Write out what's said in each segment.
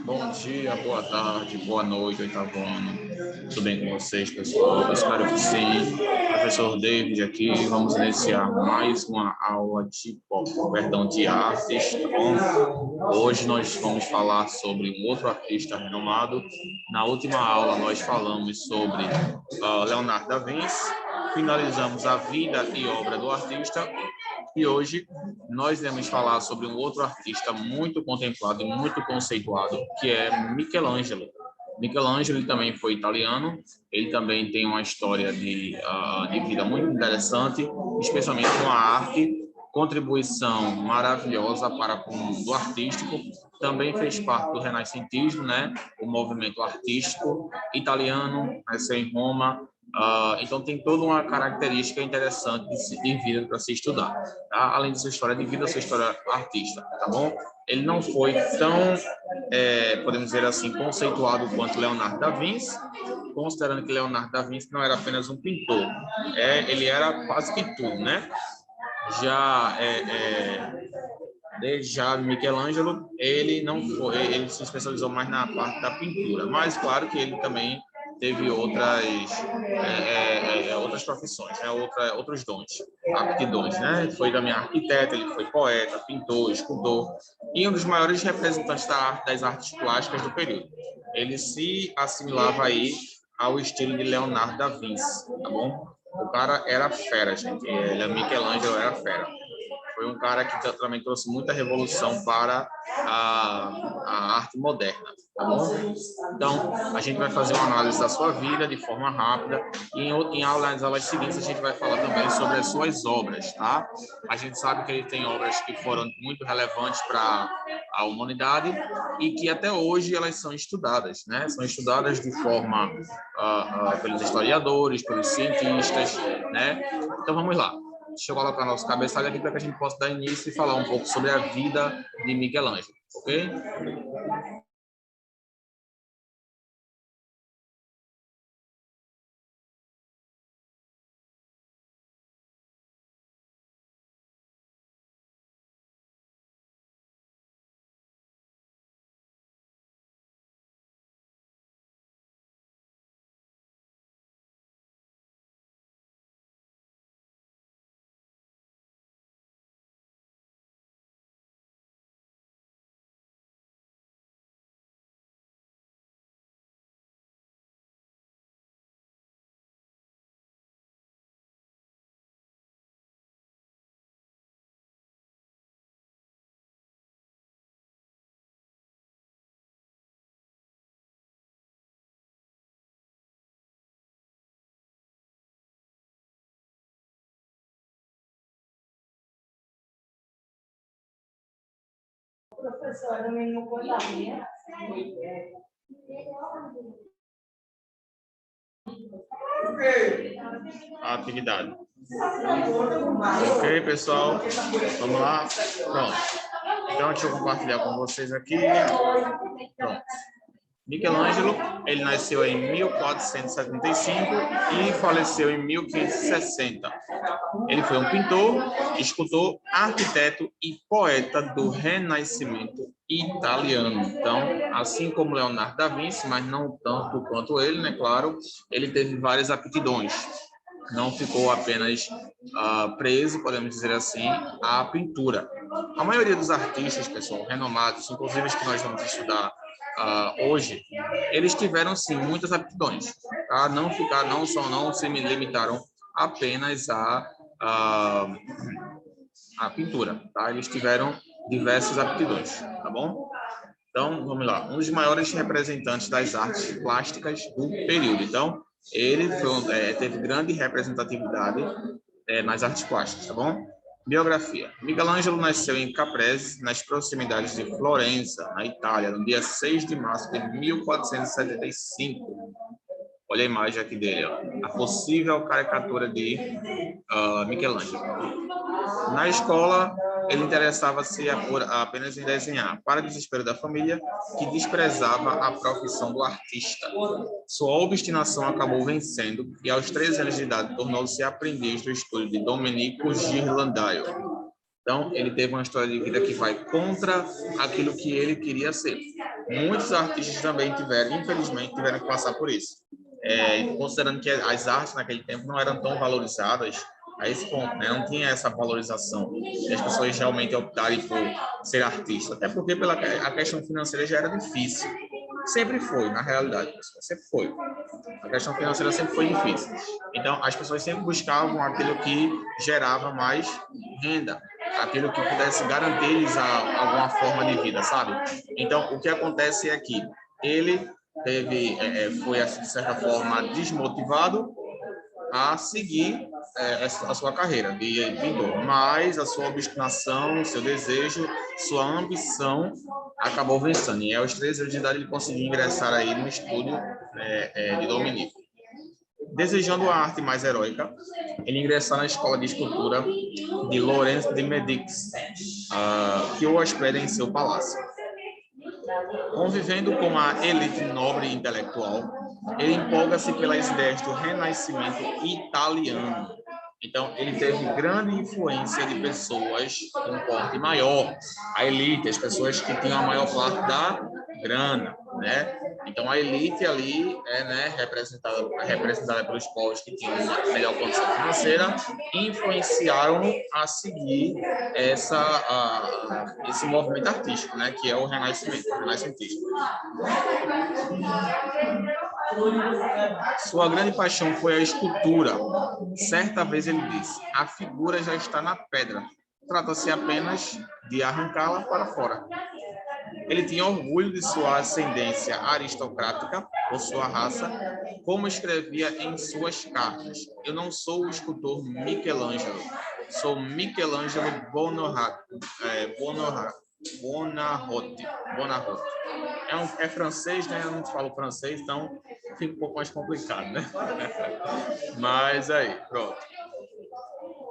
Bom dia, boa tarde, boa noite, oitavo ano. Tudo bem com vocês, pessoal? Eu espero que sim. Professor David aqui. Vamos iniciar mais uma aula de artes, tá bom? Hoje nós vamos falar sobre um outro artista renomado. Na última aula nós falamos sobre Leonardo da Vinci. Finalizamos a vida e obra do artista. E hoje nós iremos falar sobre um outro artista muito contemplado e muito conceituado, que é Michelangelo. Michelangelo também foi italiano, ele também tem uma história de vida muito interessante, especialmente com a arte, contribuição maravilhosa para o mundo artístico, também fez parte do renascentismo, né? O movimento artístico italiano, nasceu em Roma. Então tem toda uma característica interessante de vida para se estudar, tá? Além de sua história de vida, sua história artista, tá bom? Ele não foi tão, podemos dizer assim, conceituado quanto Leonardo da Vinci, considerando que Leonardo da Vinci não era apenas um pintor, ele era quase que tudo, né? Já Michelangelo, ele não foi, ele se especializou mais na parte da pintura, mas claro que ele também teve outras profissões, né? Outros dons, aptidões, né? Foi também arquiteto, ele foi poeta, pintor, escultor e um dos maiores representantes das artes plásticas do período. Ele se assimilava aí ao estilo de Leonardo da Vinci, tá bom? O cara era fera, gente. Michelangelo era fera. Foi um cara que também trouxe muita revolução para a arte moderna, tá bom? Então, a gente vai fazer uma análise da sua vida de forma rápida e nas aulas seguintes a gente vai falar também sobre as suas obras, tá? A gente sabe que ele tem obras que foram muito relevantes para a humanidade e que até hoje elas são estudadas, né? São estudadas de forma pelos historiadores, pelos cientistas, né? Então, vamos lá. Deixa eu colocar nosso cabeçalho aqui para que a gente possa dar início e falar um pouco sobre a vida de Michelangelo, ok? Professora, mesmo coisa minha. A atividade. Ok, pessoal? Vamos lá? Pronto. Então, deixa eu compartilhar com vocês aqui. Pronto. Michelangelo, ele nasceu em 1475 e faleceu em 1560. Ele foi um pintor, escultor, arquiteto e poeta do Renascimento italiano. Então, assim como Leonardo da Vinci, mas não tanto quanto ele, né? Claro, ele teve várias aptidões. Não ficou apenas preso, podemos dizer assim, à pintura. A maioria dos artistas, pessoal, renomados, inclusive os que nós vamos estudar hoje, eles tiveram sim muitas aptidões, tá? Não se limitaram apenas a pintura, tá? Eles tiveram diversas aptidões, tá bom? Então, vamos lá. Um dos maiores representantes das artes plásticas do período. Então, ele teve grande representatividade nas artes plásticas, tá bom? Biografia. Michelangelo nasceu em Caprese, nas proximidades de Florença, na Itália, no dia 6 de março de 1475. Olha a imagem aqui dele, ó. A possível caricatura de Michelangelo. Na escola, ele interessava-se apenas em desenhar, para desespero da família, que desprezava a profissão do artista. Sua obstinação acabou vencendo e, aos 13 anos de idade, tornou-se aprendiz do estúdio de Domenico Ghirlandaio. Então, ele teve uma história de vida que vai contra aquilo que ele queria ser. Muitos artistas também infelizmente, tiveram que passar por isso. Considerando que as artes naquele tempo não eram tão valorizadas a esse ponto, né? Não tinha essa valorização. E as pessoas realmente optarem por ser artista. Até porque a questão financeira já era difícil. Sempre foi, na realidade, sempre foi. A questão financeira sempre foi difícil. Então, as pessoas sempre buscavam aquilo que gerava mais renda, aquilo que pudesse garantir-lhes alguma forma de vida, sabe? Então, o que acontece é que ele foi, assim, de certa forma, desmotivado a seguir a sua carreira de pintor, mas a sua obstinação, seu desejo, sua ambição acabou vencendo. E aos 13 anos de idade ele conseguiu ingressar aí no estúdio de Dominique. Desejando a arte mais heróica, ele ingressou na escola de escultura de Lourenço de Médicis, que o hospeda em seu palácio. Convivendo com a elite nobre e intelectual, ele empolga-se pelas ideias do renascimento italiano. Então, ele teve grande influência de pessoas com porte maior, a elite, as pessoas que tinham a maior parte da grana, né? Então, a elite ali né, representada pelos povos que tinham uma melhor condição financeira, influenciaram a seguir esse movimento artístico, né, que é o renascentismo. Sua grande paixão foi a escultura. Certa vez ele disse: a figura já está na pedra. Trata-se apenas de arrancá-la para fora. Ele tinha orgulho de sua ascendência aristocrática, ou sua raça, como escrevia em suas cartas. Eu não sou o escultor Michelangelo, sou Michelangelo Buonarroti. É francês, né? Eu não falo francês, então fica um pouco mais complicado, né? Mas aí, pronto.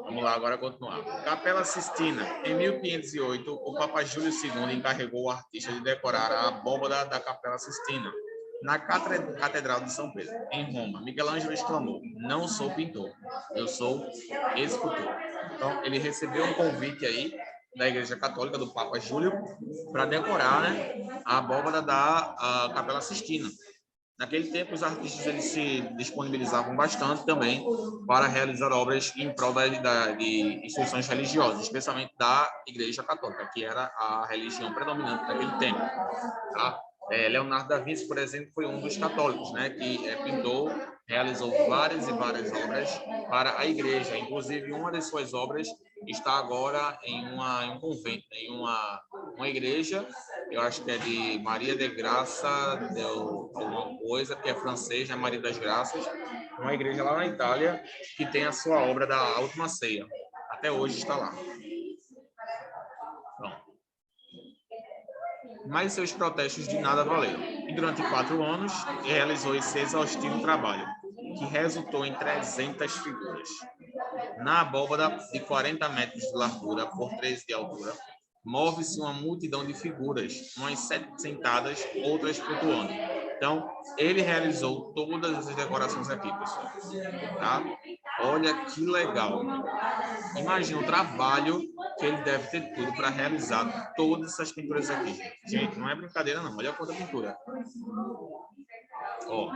Vamos lá, agora continuar. Capela Sistina. Em 1508, o Papa Júlio II encarregou o artista de decorar a abóbada da Capela Sistina, na Catedral de São Pedro, em Roma. Michelangelo exclamou: não sou pintor, eu sou escultor. Então, ele recebeu um convite aí da Igreja Católica, do Papa Júlio, para decorar, né, a abóbada da Capela Sistina. Naquele tempo, os artistas eles se disponibilizavam bastante também para realizar obras em prol de instituições religiosas, especialmente da Igreja Católica, que era a religião predominante naquele tempo. Tá? Leonardo da Vinci, por exemplo, foi um dos católicos, né, que pintou, realizou várias e várias obras para a Igreja. Inclusive, uma das suas obras está agora em um convento, em uma igreja, eu acho que é de Maria de Graça, deu alguma coisa, que é francês, né, Maria das Graças, uma igreja lá na Itália, que tem a sua obra da Última Ceia. Até hoje está lá. Pronto. Mas seus protestos de nada valeram. E durante 4 anos, realizou esse exaustivo trabalho, que resultou em 300 figuras. Na abóbada de 40 metros de largura por 13 de altura, move-se uma multidão de figuras, umas 7 sentadas, outras flutuando. Então, ele realizou todas essas decorações aqui, pessoal. Tá? Olha que legal. Imagina o trabalho que ele deve ter tudo para realizar todas essas pinturas aqui. Gente, não é brincadeira não. Olha quanta pintura. Ó,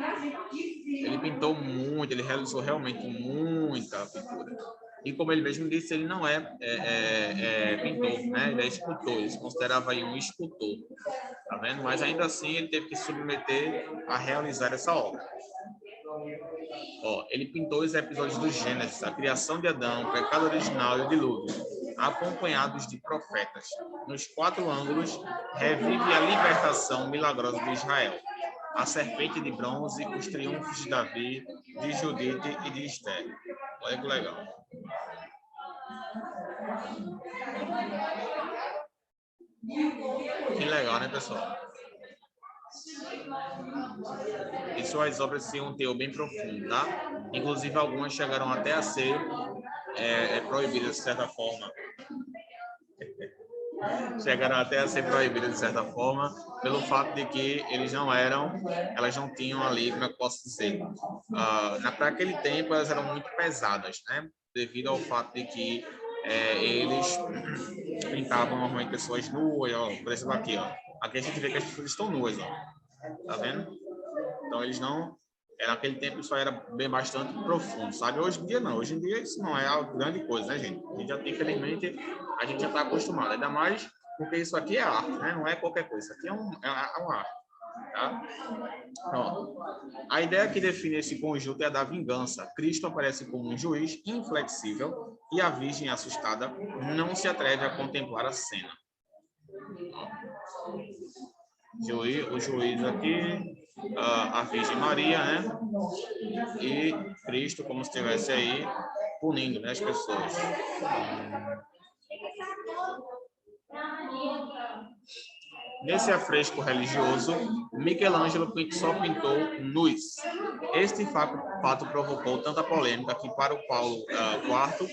ele pintou muito, ele realizou realmente muita pintura. E como ele mesmo disse, ele não é pintor, né? Ele é escultor, ele se considerava aí um escultor, tá vendo? Mas ainda assim ele teve que se submeter a realizar essa obra. Ó, ele pintou os episódios do Gênesis, a criação de Adão, o pecado original e o dilúvio, acompanhados de profetas. Nos 4 ângulos, revive a libertação milagrosa de Israel, a serpente de bronze, os triunfos de Davi, de Judite e de Esther. Olha que legal. Que legal, né, pessoal? E suas obras tinham um teor bem profundo, tá? Inclusive, algumas chegaram até a ser proibidas, de certa forma. Chegaram até a ser proibidas, de certa forma, pelo fato de que elas não tinham ali, como eu posso dizer, para aquele tempo elas eram muito pesadas, né? Devido ao fato de que eles pintavam normalmente pessoas nuas, ó, por exemplo aqui, ó. Aqui a gente vê que as pessoas estão nuas, ó. Tá vendo? Então eles não... Naquele tempo isso aí era bem bastante profundo, sabe? Hoje em dia não. Hoje em dia isso não é algo grande coisa, né, gente? A gente já, infelizmente, a gente já está acostumado. Ainda mais porque isso aqui é arte, né? Não é qualquer coisa. Isso aqui é uma arte, tá? Pronto. A ideia que define esse conjunto é a da vingança. Cristo aparece como um juiz inflexível e a Virgem, assustada, não se atreve a contemplar a cena. O juiz aqui, a Virgem Maria, né? E Cristo, como se estivesse aí punindo, né, as pessoas. Nesse afresco religioso, Michelangelo só pintou nus. Este fato provocou tanta polêmica que, para o Paulo IV,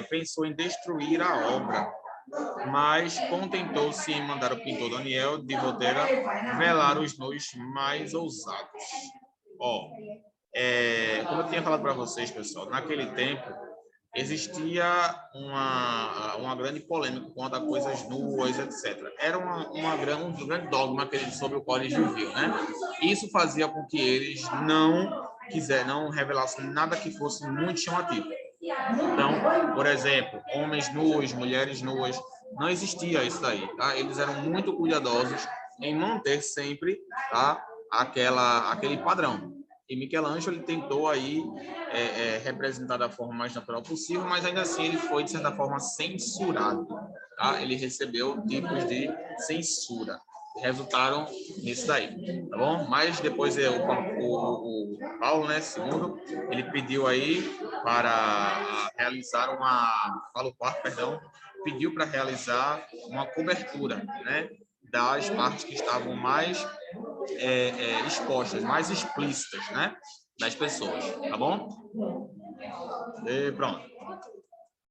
pensou em destruir a obra, mas contentou-se em mandar o pintor Daniel de Volterra velar os nus mais ousados. Ó, como eu tinha falado para vocês, pessoal, naquele tempo existia uma grande polêmica quanto a coisas nuas, etc. Era um grande dogma sobre o qual eles viviam, né? Isso fazia com que eles não revelassem nada que fosse muito chamativo. Então, por exemplo, homens nus, mulheres nuas, não existia isso daí, tá? Eles eram muito cuidadosos em manter sempre, tá, aquele padrão. E Michelangelo ele tentou aí representar da forma mais natural possível, mas ainda assim ele foi, de certa forma, censurado. Tá? Ele recebeu tipos de censura que resultaram nisso daí, tá bom? Mas depois o Paulo, né, segundo, ele pediu aí para realizar Paulo IV, perdão, pediu para realizar uma cobertura, né, das partes que estavam mais expostas, mais explícitas, né, das pessoas, tá bom? E pronto.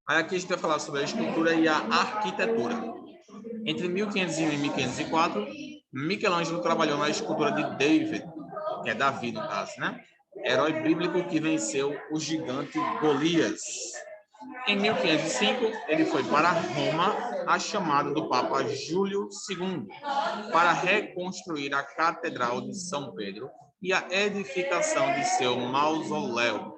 Aí aqui a gente vai falar sobre a escultura e a arquitetura. Entre 1500 e 1504, Michelangelo trabalhou na escultura de David, que é Davi no caso, né? Herói bíblico que venceu o gigante Golias. Em 1505, ele foi para Roma a chamado do Papa Júlio II para reconstruir a Catedral de São Pedro e a edificação de seu mausoléu.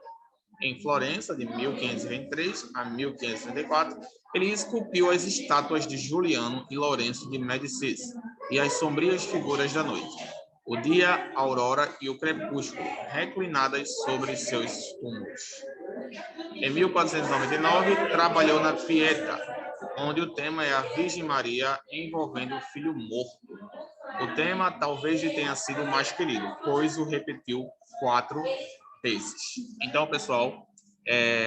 Em Florença, de 1523 a 1534, ele esculpiu as estátuas de Juliano e Lourenço de Médicis e as sombrias figuras da noite, o dia, a aurora e o crepúsculo, reclinadas sobre seus túmulos. Em 1499, trabalhou na Pietà, onde o tema é a Virgem Maria envolvendo o filho morto. O tema talvez lhe tenha sido o mais querido, pois o repetiu 4 vezes. Então, pessoal,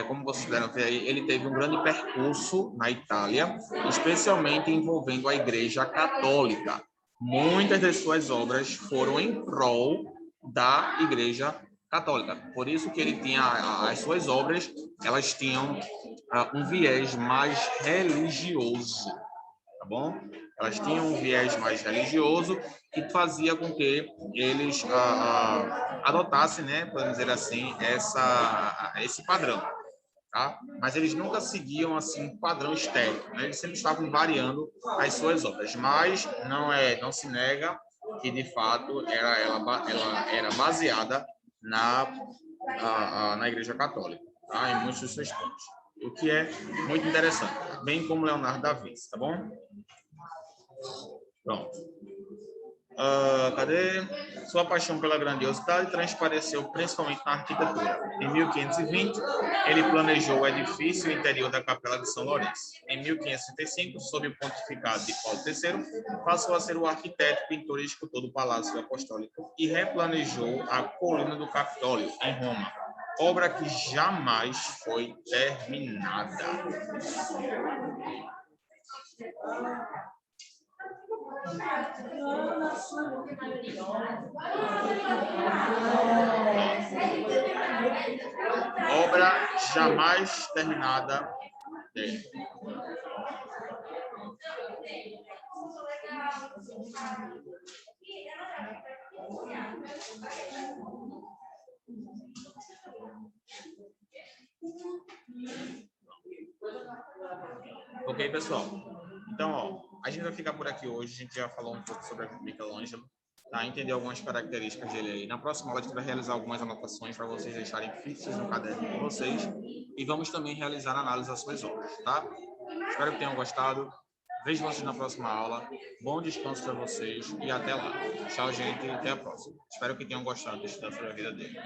como vocês puderam ver aí, ele teve um grande percurso na Itália, especialmente envolvendo a Igreja Católica. Muitas de suas obras foram em prol da Igreja Católica. Por isso que ele tinha as suas obras, elas tinham um viés mais religioso, tá bom? Elas tinham um viés mais religioso que fazia com que eles adotassem, né, podemos dizer assim, esse padrão, tá? Mas eles nunca seguiam assim um padrão estético, né? Eles sempre estavam variando as suas obras, mas não se nega que de fato ela era baseada na Igreja Católica, tá? Em muitos dos seus pontos, o que é muito interessante, bem como Leonardo da Vinci, tá bom? Pronto. Cadê? Sua paixão pela grandiosidade transpareceu principalmente na arquitetura. Em 1520, ele planejou o edifício interior da Capela de São Lourenço. Em 1565, sob o pontificado de Paulo III, passou a ser o arquiteto, pintor e escultor do Palácio Apostólico e replanejou a Colina do Capitólio, em Roma, obra que jamais foi terminada. Obra jamais terminada dele. Ok, pessoal? Então, ó, A gente vai ficar por aqui hoje, a gente já falou um pouco sobre Michelangelo, tá? Entender algumas características dele aí. Na próxima aula a gente vai realizar algumas anotações para vocês deixarem fixas no caderno de vocês e vamos também realizar a análise das suas obras, tá? Espero que tenham gostado. Vejo vocês na próxima aula. Bom descanso para vocês e até lá. Tchau, gente, e até a próxima. Espero que tenham gostado de estudar sobre a vida dele.